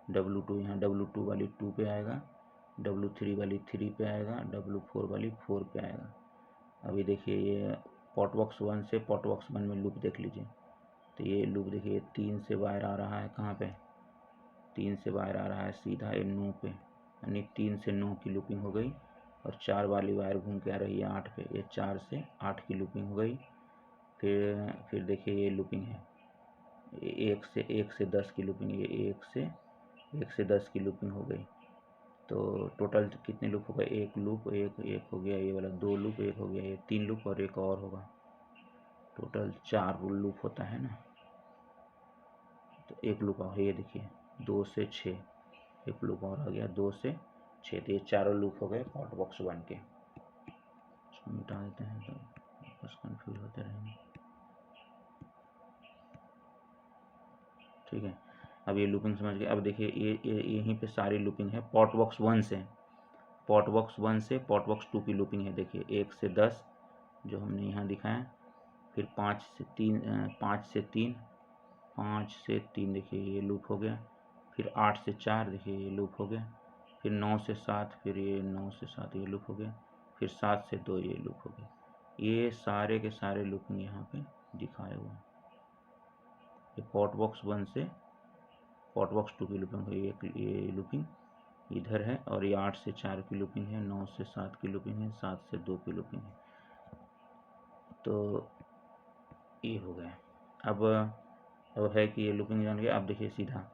W2 यहाँ W2 वाली 2 पे आएगा, W3 वाली 3 पे आएगा, W4 वाली 4 पे आएगा। अभी देखिए ये पोर्ट बॉक्स 1 से पोर्ट बॉक्स 1 में लूप देख लीजिए। तो ये लूप देखिए 3 से वायर आ रहा है, कहाँ पे 3 से वायर आ रहा है सीधा ये 9 पे, यानी 3 से 9 की लूपिंग हो गई। और 4 वाली वायर घूम के आ रही है 8 पे, ये 4 से 8 की लूपिंग हो गई। फिर देखिए ये लूपिंग है 1 से 10 की लूपिंग, ये 1 से 10 की लूपिंग हो गई। तो टोटल कितने लूप हो गए, एक लूप, एक हो गया ये वाला, 2 लूप, एक हो गया ये, 3 लूप और एक और होगा, टोटल 4 लूप होता है ना। तो एक लूप और ये देखिए 2 से 6, एक लूप और आ गया 2 से 6। तो ये चारों लूप हो गए पोर्ट बॉक्स 1 के। इसको मिटा देते हैं तो बस कन्फ्यूज होते रहेंगे। ठीक है, अब ये लूपिंग समझ गए। अब देखिए ये यहीं पे सारी लूपिंग है पोर्ट बॉक्स 1 से, पोर्ट बॉक्स 1 से पोर्ट बॉक्स 2 की लूपिंग है। देखिए 1 से 10 जो हमने यहाँ दिखाया, फिर 5 से 3, 5 से 3, 5 से 3 देखिए ये लूप हो गया, फिर 8 से 4 देखिए ये लूप हो गया, फिर 9 से 7, फिर ये 9 से 7 ये लूप हो गया, फिर 7 से 2 ये लूप हो गया। ये सारे के सारे लूपिंग यहाँ पे दिखाए हुए हैं। ये पोर्ट बॉक्स 1 से पोर्ट बॉक्स 2 की लूपिंग है, ये लूपिंग इधर है, और ये 8 से 4 की लूपिंग है, 9 से 7 की लूपिंग है, 7 से 2 की लूपिंग है। तो ये हो गया। अब है कि ये लूपिंग जान गया। अब देखिए सीधा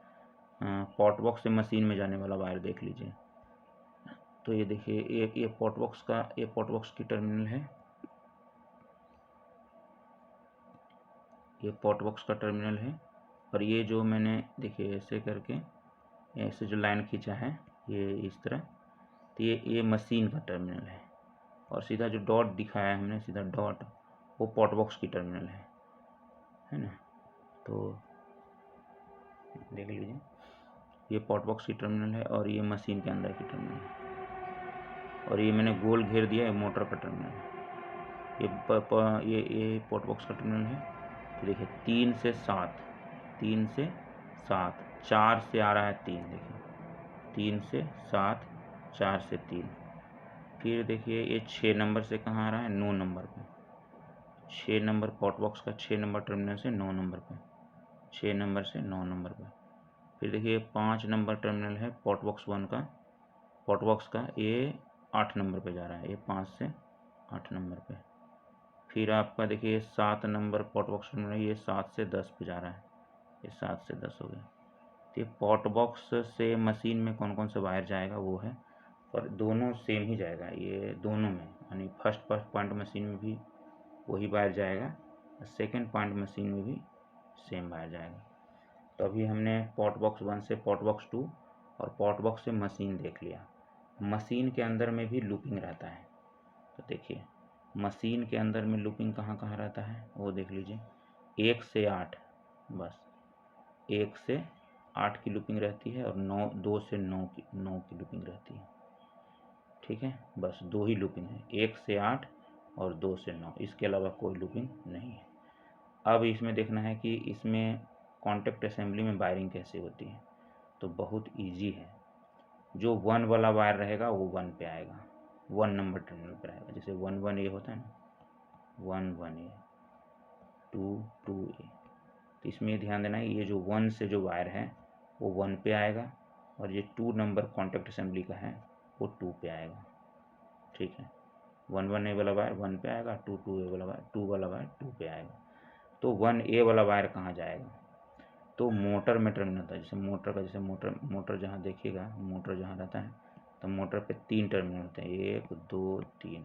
पोर्ट बॉक्स से मशीन में जाने वाला वायर देख लीजिए। तो ये देखिए ये पोर्ट बॉक्स की टर्मिनल है, ये पोर्ट बॉक्स का टर्मिनल है। और ये जो मैंने देखिए ऐसे करके ऐसे जो लाइन खींचा है ये इस तरह, तो ये मशीन का टर्मिनल है। और सीधा जो डॉट दिखाया है हमने, सीधा डॉट, वो पोर्ट बॉक्स की टर्मिनल है ना। तो देख लीजिए ये पोर्ट बॉक्स की टर्मिनल है और ये मशीन के अंदर की टर्मिनल है। और ये मैंने गोल घेर दिया है मोटर का टर्मिनल है। ये पोर्ट बॉक्स का टर्मिनल है। तो देखिए 3 से 7, 3 से 7, 4 से आ रहा है 3, देखिए 3 से 7, 4 से 3। फिर देखिए ये 6 नंबर से कहाँ आ रहा है, 9 नंबर पे, 6 नंबर पोर्ट बॉक्स का 6 नंबर टर्मिनल से 9 नंबर पे, 6 नंबर से 9 नंबर पे। फिर देखिए 5 नंबर टर्मिनल है पोर्ट बॉक्स 1 का, पोर्ट बॉक्स का, ये 8 नंबर पे जा रहा है, ये 5 से 8 नंबर पे। फिर आपका देखिए 7 नंबर पोर्ट बॉक्स टर्मिनल है, ये 7 से 10 पे जा रहा है, ये 7 से 10 हो गया। तो ये पोर्ट बॉक्स से मशीन में कौन कौन सा वायर जाएगा वो है, और दोनों सेम ही जाएगा ये दोनों में, यानी फर्स्ट पॉइंट मशीन में भी वही वायर जाएगा, सेकेंड पॉइंट मशीन में भी सेम वायर जाएगा। तो अभी हमने पोर्ट बॉक्स 1 से पोर्ट बॉक्स 2 और पोर्ट बॉक्स से मशीन देख लिया। मशीन के अंदर में भी लूपिंग रहता है। तो देखिए मशीन के अंदर में लूपिंग कहाँ कहाँ रहता है वो देख लीजिए। 1 से 8, बस 1 से 8 की लूपिंग रहती है, और 2 से 9 की लूपिंग रहती है। ठीक है, बस 2 ही लूपिंग है, 1 से 8 और 2 से 9, इसके अलावा कोई लूपिंग नहीं है। अब इसमें देखना है कि इसमें कॉन्टैक्ट असेंबली में वायरिंग कैसे होती है। तो बहुत इजी है। जो 1 वाला वायर रहेगा वो 1 पे आएगा, 1 नंबर टर्मिनल पर आएगा। जैसे 1 ए होता है ना, 1 ए, 2 ए। तो इसमें ध्यान देना है ये जो 1 से जो वायर है वो 1 पे आएगा, और ये 2 नंबर कॉन्टैक्ट असेंबली का है वो 2 पे आएगा। ठीक है, 1 ए वाला वायर 1 पे आएगा, 2 ए वाला वायर 2 पे आएगा। तो 1 ए वाला वायर कहाँ जाएगा, तो मोटर में टर्मिनल होता है। जैसे मोटर जहाँ देखिएगा, मोटर जहाँ रहता है तो मोटर पे 3 टर्मिनल होते हैं, 1 2 3।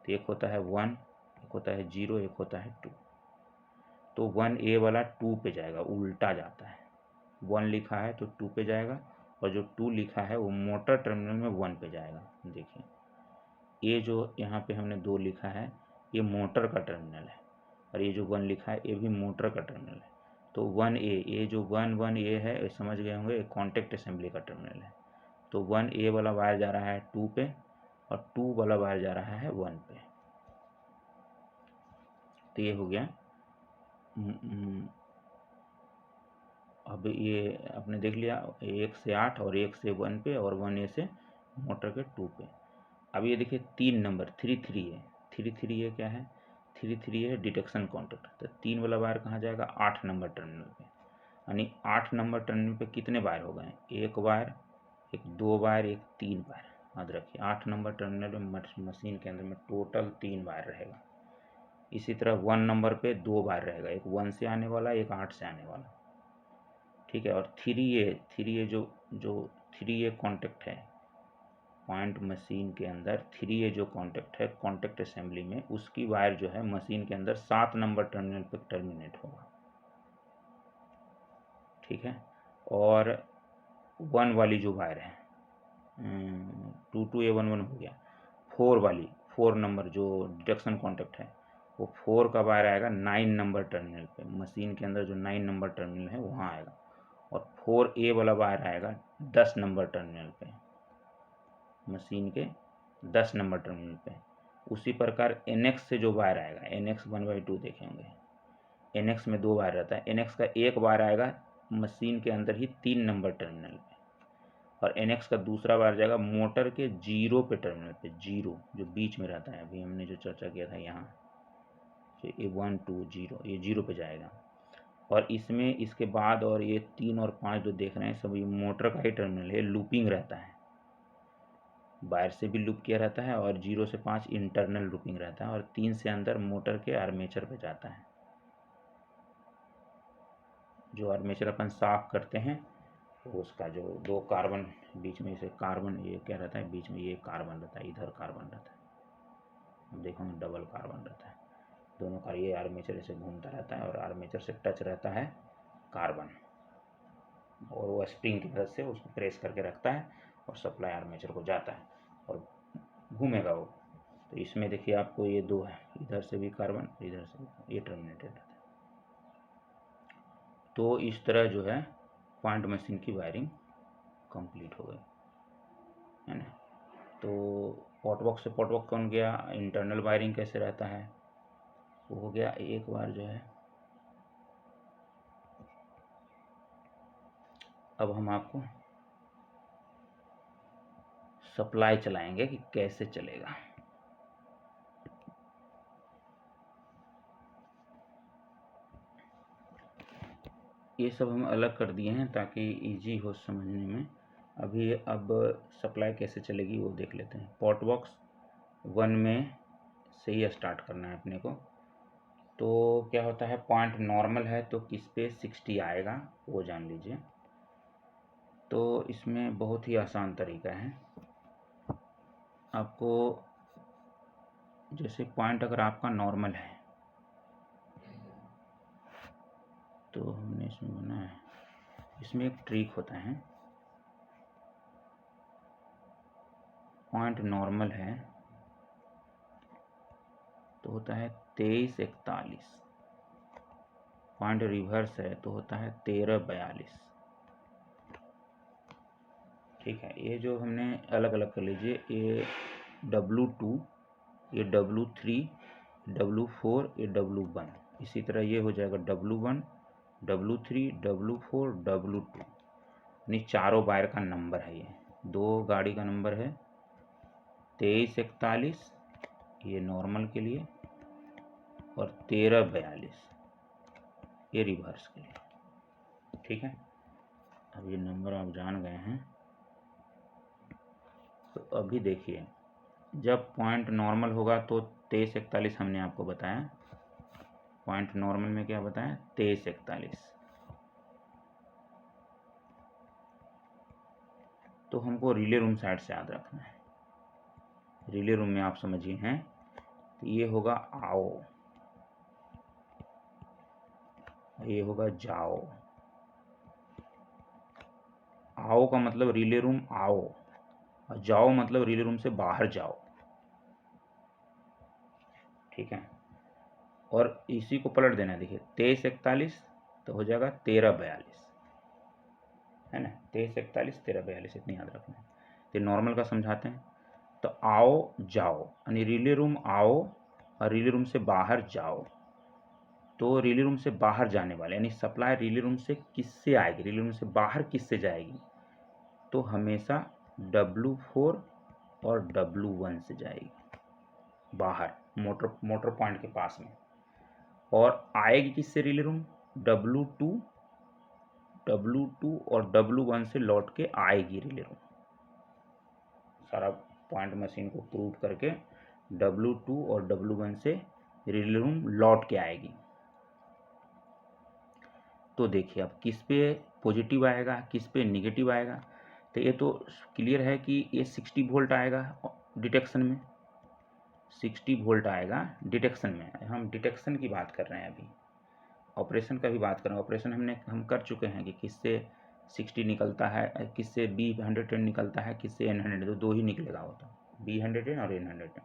तो एक होता है 1, एक होता है 0, एक होता है 2। तो 1 ए वाला 2 पे जाएगा, उल्टा जाता है। 1 लिखा है तो 2 पे जाएगा, और जो 2 लिखा है वो मोटर टर्मिनल में 1 पे जाएगा। देखिए ये जो यहाँ पे हमने 2 लिखा है ये मोटर का टर्मिनल है, और ये जो 1 लिखा है ये भी मोटर का टर्मिनल है। तो 1A, ये जो 1A है ये समझ गए होंगे, कॉन्टैक्ट असेंबली का टर्मिनल है। तो 1A वाला वायर जा रहा है 2 पे और 2 वाला वायर जा रहा है 1 पे। तो ये हो गया। अब ये आपने देख लिया 1 से 8 और 1 से 1 पे और 1A से मोटर के 2 पे। अब ये देखिए 3 नंबर 33 है। 33 ये क्या है? 33 है डिटेक्शन कॉन्टैक्ट। तो 3 वाला वायर कहाँ जाएगा? 8 नंबर टर्मिनल पे। यानी 8 नंबर टर्मिनल पे कितने वायर हो गए? 1 वायर, एक 2 वायर, एक 3 वायर। याद रखिए 8 नंबर टर्मिनल में मशीन के अंदर में टोटल 3 वायर रहेगा। इसी तरह 1 नंबर पे 2 वायर रहेगा, एक 1 से आने वाला, एक 8 से आने वाला। ठीक है। और 3A जो 3A कॉन्टैक्ट है पॉइंट मशीन के अंदर, 3A जो कॉन्टैक्ट है कॉन्टैक्ट असेंबली में, उसकी वायर जो है मशीन के अंदर 7 नंबर टर्मिनल पर टर्मिनेट होगा। ठीक है। और 1 वाली जो वायर है 22A11 हो गया। 4 वाली 4 नंबर जो डिटेक्शन कॉन्टैक्ट है वो 4 का वायर आएगा 9 नंबर टर्मिनल पे। मशीन के अंदर जो 9 नंबर टर्मिनल है वहाँ आएगा। और 4A वाला वायर आएगा 10 नंबर टर्मिनल पे, मशीन के 10 नंबर टर्मिनल पे। उसी प्रकार NX से जो वायर आएगा, NX 1/2 देखे होंगे। NX में 2 वायर रहता है। NX का एक वायर आएगा मशीन के अंदर ही 3 नंबर टर्मिनल पे, और NX का दूसरा वायर जाएगा मोटर के 0 पे टर्मिनल पे। 0 जो बीच में रहता है, अभी हमने जो चर्चा किया था यहाँ, ये 1 2 0, ये 0 पे जाएगा। और इसमें इसके बाद और ये 3 और 5 जो देख रहे हैं सब ये मोटर का ही टर्मिनल है, लूपिंग रहता है। वायर से भी लूप किया रहता है और 0 से 5 इंटरनल लूपिंग रहता है, और 3 से अंदर मोटर के आर्मेचर पे जाता है। जो आर्मेचर अपन साफ करते हैं तो उसका जो 2 कार्बन बीच में से कार्बन ये क्या रहता है, बीच में ये कार्बन रहता है, इधर कार्बन रहता है, हम देखोगे डबल कार्बन रहता है। दोनों का ये आर्मेचर से घूमता रहता है और आर्मेचर से टच रहता है कार्बन, और वो स्प्रिंग की मदद से उसको प्रेस करके रखता है और सप्लाई आर्मेचर को जाता है और घूमेगा वो। तो इसमें देखिए आपको ये 2 है, इधर से भी कार्बन, इधर से ये टर्मिनेटेड रहता है। तो इस तरह जो है पॉइंट मशीन की वायरिंग कंप्लीट हो गई है ना। तो पॉटबॉक्स से पॉटबॉक्स कौन गया, इंटरनल वायरिंग कैसे रहता है वो हो गया। एक बार जो है अब हम आपको सप्लाई चलाएंगे कि कैसे चलेगा। ये सब हम अलग कर दिए हैं ताकि इजी हो समझने में। अभी अब सप्लाई कैसे चलेगी वो देख लेते हैं। पॉट बॉक्स 1 में से ही स्टार्ट करना है अपने को। तो क्या होता है, पॉइंट नॉर्मल है तो किस पे 60 आएगा वो जान लीजिए। तो इसमें बहुत ही आसान तरीका है। आपको जैसे पॉइंट अगर आपका नॉर्मल है तो हमने इसमें बनाया है, इसमें एक ट्रिक होता है। पॉइंट नॉर्मल है तो होता है 2341, पॉइंट रिवर्स है तो होता है 1342। ठीक है। ये जो हमने अलग अलग कर लीजिए, ये W2, ये W3, W4, ये W1। इसी तरह ये हो जाएगा W1, W3, W4, W2। यानी चारों वायर का नंबर है। ये 2 गाड़ी का नंबर है 2341 ये नॉर्मल के लिए, और 1342 ये रिवर्स के लिए। ठीक है। अब ये नंबर आप जान गए हैं। तो अभी देखिए जब पॉइंट नॉर्मल होगा तो 2341 हमने आपको बताया। पॉइंट नॉर्मल में क्या बताया, 2341। तो हमको रिले रूम साइड से याद रखना है। रिले रूम में आप समझिए हैं तो ये होगा आओ, ये होगा जाओ। आओ का मतलब रिले रूम आओ, और जाओ मतलब रिले रूम से बाहर जाओ। ठीक है, और इसी को पलट देना है। देखिए 2341 तो हो जाएगा 1342, है ना, 2341 1342, इतनी याद रखना है। तो नॉर्मल का समझाते हैं। तो आओ जाओ यानी रिले रूम आओ और रिले रूम से बाहर जाओ। तो रिले रूम से बाहर जाने वाले यानी सप्लाई रिले रूम से किससे आएगी, रिले रूम से बाहर किससे जाएगी, तो हमेशा W4 और W1 से जाएगी बाहर, मोटर पॉइंट के पास में। और आएगी किससे रिले रूम, W2 और W1 से लौट के आएगी रिले रूम। सारा पॉइंट मशीन को प्रूव करके W2 और W1 से रिले रूम लौट के आएगी। तो देखिए अब किस पे पॉजिटिव आएगा, किस पे निगेटिव आएगा। तो ये तो क्लियर है कि ये 60 वोल्ट आएगा डिटेक्शन में, 60 वोल्ट आएगा डिटेक्शन में। हम डिटेक्शन की बात कर रहे हैं, अभी ऑपरेशन का भी बात कर रहे हैं। ऑपरेशन हम कर चुके हैं कि किससे 60 निकलता है, किससे B110 निकलता है, किससे N100, तो दो ही निकलेगा वो, तो B110 और N100।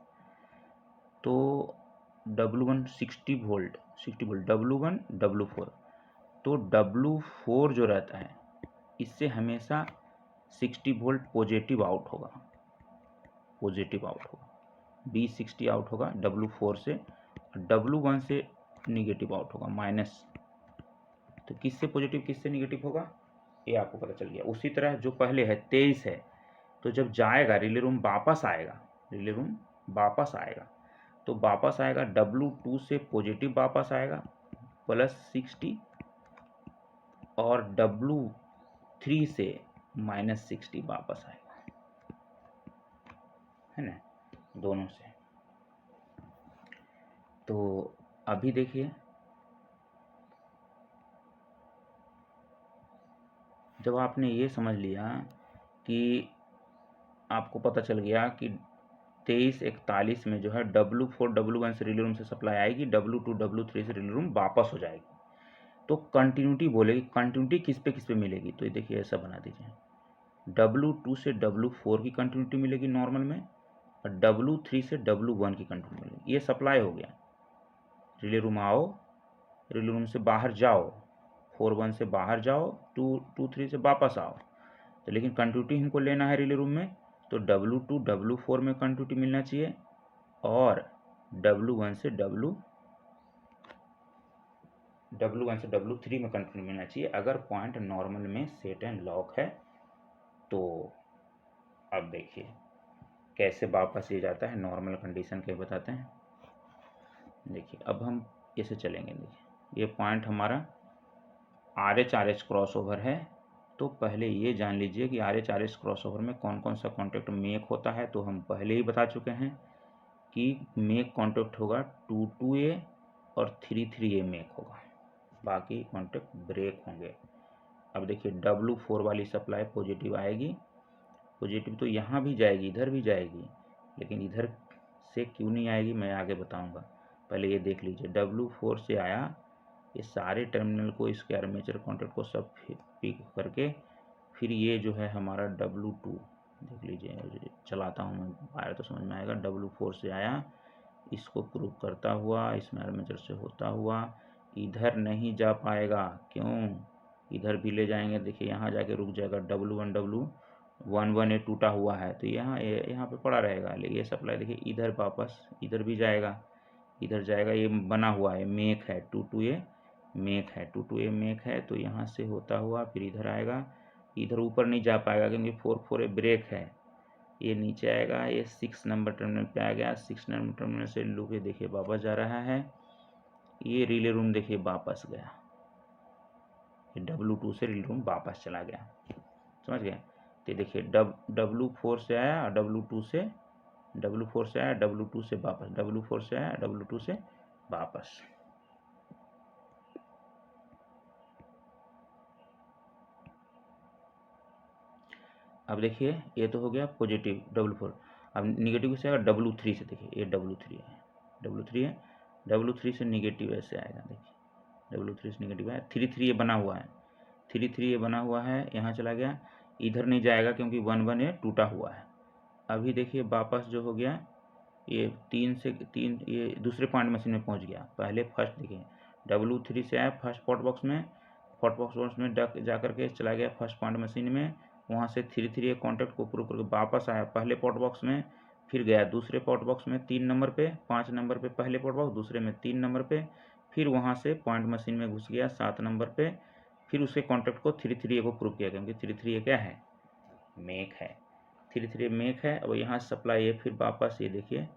तो W1 60 वोल्ट W1 W4, तो W4 जो रहता है इससे हमेशा 60 वोल्ट पॉजिटिव आउट होगा, B60 आउट होगा W4 से, W1 से निगेटिव आउट होगा माइनस। तो किससे पॉजिटिव किससे निगेटिव होगा ये आपको पता चल गया। उसी तरह जो पहले है 23 है, तो जब जाएगा रिले रूम वापस आएगा, तो वापस आएगा W2 से पॉजिटिव वापस आएगा +60 और W3 से -60 वापस आएगा, है ना, दोनों से। तो अभी देखिए जब आपने ये समझ लिया कि आपको पता चल गया कि 2341 में जो है W4 W1 से रिले रूम से सप्लाई आएगी, W2 W3 से रिले रूम वापस हो जाएगी, तो कंटिन्यूटी बोलेगी। कंटिन्यूटी किस पे मिलेगी, तो ये देखिए ऐसा बना दीजिए, W2 से W4 की कंटिन्यूटी मिलेगी नॉर्मल में, और W3 से W1 की कंटिन्यूटी मिलेगी। ये सप्लाई हो गया, रिले रूम आओ, रिले रूम से बाहर जाओ, 4-1 से बाहर जाओ, 2-3 से वापस आओ। तो लेकिन कंटिन्यूटी हमको लेना है रिले रूम में, तो W2 W4 में कंटिन्यूटी मिलना चाहिए और W1 से W3 में कंटिन्यूटी मिलना चाहिए, अगर पॉइंट नॉर्मल में सेट एंड लॉक है। तो अब देखिए कैसे वापस ये जाता है, नॉर्मल कंडीशन के बताते हैं। देखिए अब हम इसे चलेंगे। देखिए ये पॉइंट हमारा RH क्रॉसओवर है। तो पहले ये जान लीजिए कि RH क्रॉसओवर में कौन कौन सा कॉन्टैक्ट मेक होता है। तो हम पहले ही बता चुके हैं कि मेक कॉन्टैक्ट होगा 2-2A और 3-3A मेक होगा, बाकी कॉन्टैक्ट ब्रेक होंगे। अब देखिए W4 वाली सप्लाई पॉजिटिव आएगी, पॉजिटिव तो यहाँ भी जाएगी, इधर भी जाएगी, लेकिन इधर से क्यों नहीं आएगी मैं आगे बताऊँगा। पहले ये देख लीजिए W4 से आया, ये सारे टर्मिनल को, इसके आर्मेचर कॉन्टैक्ट को सब पिक करके फिर ये जो है हमारा W2 देख लीजिए, चलाता हूँ मैं, आया तो समझ में आएगा। W4 से आया, इसको प्रूव करता हुआ, इसमें आर्मेचर से होता हुआ इधर नहीं जा पाएगा, क्यों, इधर भी ले जाएंगे। देखिए यहाँ जाके रुक जाएगा, W1 W11A टूटा हुआ है तो यहाँ पे पड़ा रहेगा। लेकिन ये सप्लाई देखिए इधर वापस इधर भी जाएगा, इधर जाएगा, ये बना हुआ है, मेक है 2-2A मेक है, तो यहाँ से होता हुआ फिर इधर आएगा। इधर ऊपर नहीं जा पाएगा क्योंकि 4-4A ब्रेक है, ये नीचे आएगा, ये 6 नंबर टर्मिनल पे आ गया। 6 नंबर टर्मिनल से लूप देखिए वापस जा रहा है, ये रिले रूम देखिए वापस गया, ये W2 से रिले रूम वापस चला गया, समझ गए। तो देखिए W4 से आया, W4 से आया, W2 से वापस, W4 से आया, W2 से वापस। अब देखिए ये तो हो गया पॉजिटिव W4। अब निगेटिव से आएगा W3 से, देखिए ये W3 है, W3 से निगेटिव ऐसे आएगा। देखिए W3 से निगेटिव है, 3-3 ये बना हुआ है, 3-3 ये बना हुआ है, यहाँ चला गया, इधर नहीं जाएगा क्योंकि 1-1A टूटा हुआ है। अभी देखिए वापस जो हो गया ये 3 ये दूसरे पॉइंट मशीन में पहुंच गया। पहले फर्स्ट देखिए W3 से आया फर्स्ट पॉट बॉक्स में, पॉट बॉक्स में जा करके चला गया फर्स्ट पॉइंट मशीन में, वहाँ से 3 कॉन्टैक्ट को प्रूव करके वापस आया पहले पॉट बॉक्स में, फिर गया दूसरे पॉट बॉक्स में 3 नंबर पे, 5 नंबर पे पहले पॉट बॉक्स, दूसरे में 3 नंबर पे, फिर वहाँ से पॉइंट मशीन में घुस गया 7 नंबर पे, फिर उसके कॉन्टैक्ट को 3 को प्रूव किया, क्योंकि 3 क्या है, मेक है, 3 मेक है। अब यहाँ सप्लाई है, फिर वापस ये देखिए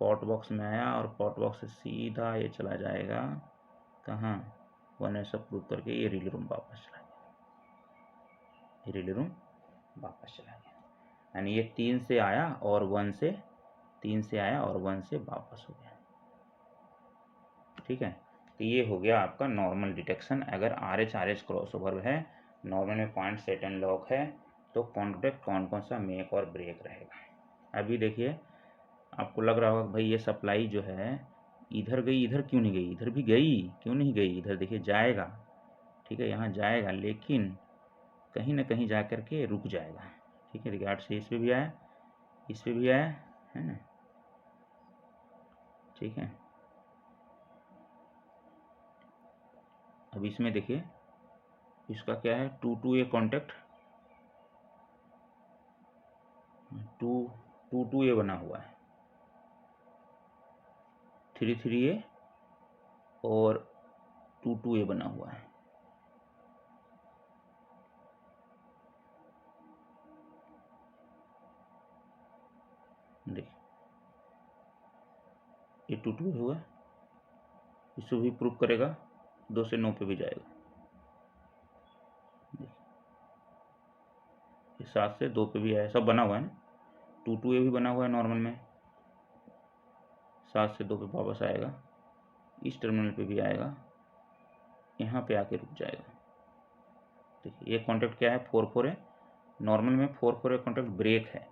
पॉट बॉक्स में आया और पॉट बॉक्स से सीधा ये चला जाएगा कहाँ, 1s प्रूव करके ये रिले रूम वापस चला गया, रिले रूम वापस चला गया। यानी ये 3 से आया और 1 से, 3 से आया और 1 से वापस हो गया। ठीक है, तो ये हो गया आपका नॉर्मल डिटेक्शन। अगर RH क्रॉस ओवर है, नॉर्मल में पॉइंट सेट एंड लॉक है, तो कॉन्टैक्ट कौन कौन सा मेक और ब्रेक रहेगा। अभी देखिए आपको लग रहा होगा भाई ये सप्लाई जो है इधर गई, इधर क्यों नहीं गई, इधर भी गई, क्यों नहीं गई, इधर देखिए जाएगा, ठीक है यहाँ जाएगा, लेकिन कहीं ना कहीं जा कर के रुक जाएगा। ठीक है, देखिए 8 से इस पर भी आया, इस पर भी आया, है ना। ठीक है, अब इसमें देखिए इसका क्या है, 2 कॉन्टैक्ट 2 बना हुआ है, 3 और 2 बना हुआ है। देखिए ये 2 हुआ, इसको भी प्रूफ करेगा, 2 से 9 पे भी जाएगा। देखिए 7 से 2 पे भी आया, सब बना हुआ है ना, 2 भी बना हुआ है नॉर्मल में, 7 से 2 पे वापस आएगा, इस टर्मिनल पे भी आएगा, यहाँ पे आके रुक जाएगा। देखिए ये कॉन्टैक्ट क्या है, 4 है, नॉर्मल में 4 कॉन्टैक्ट ब्रेक है,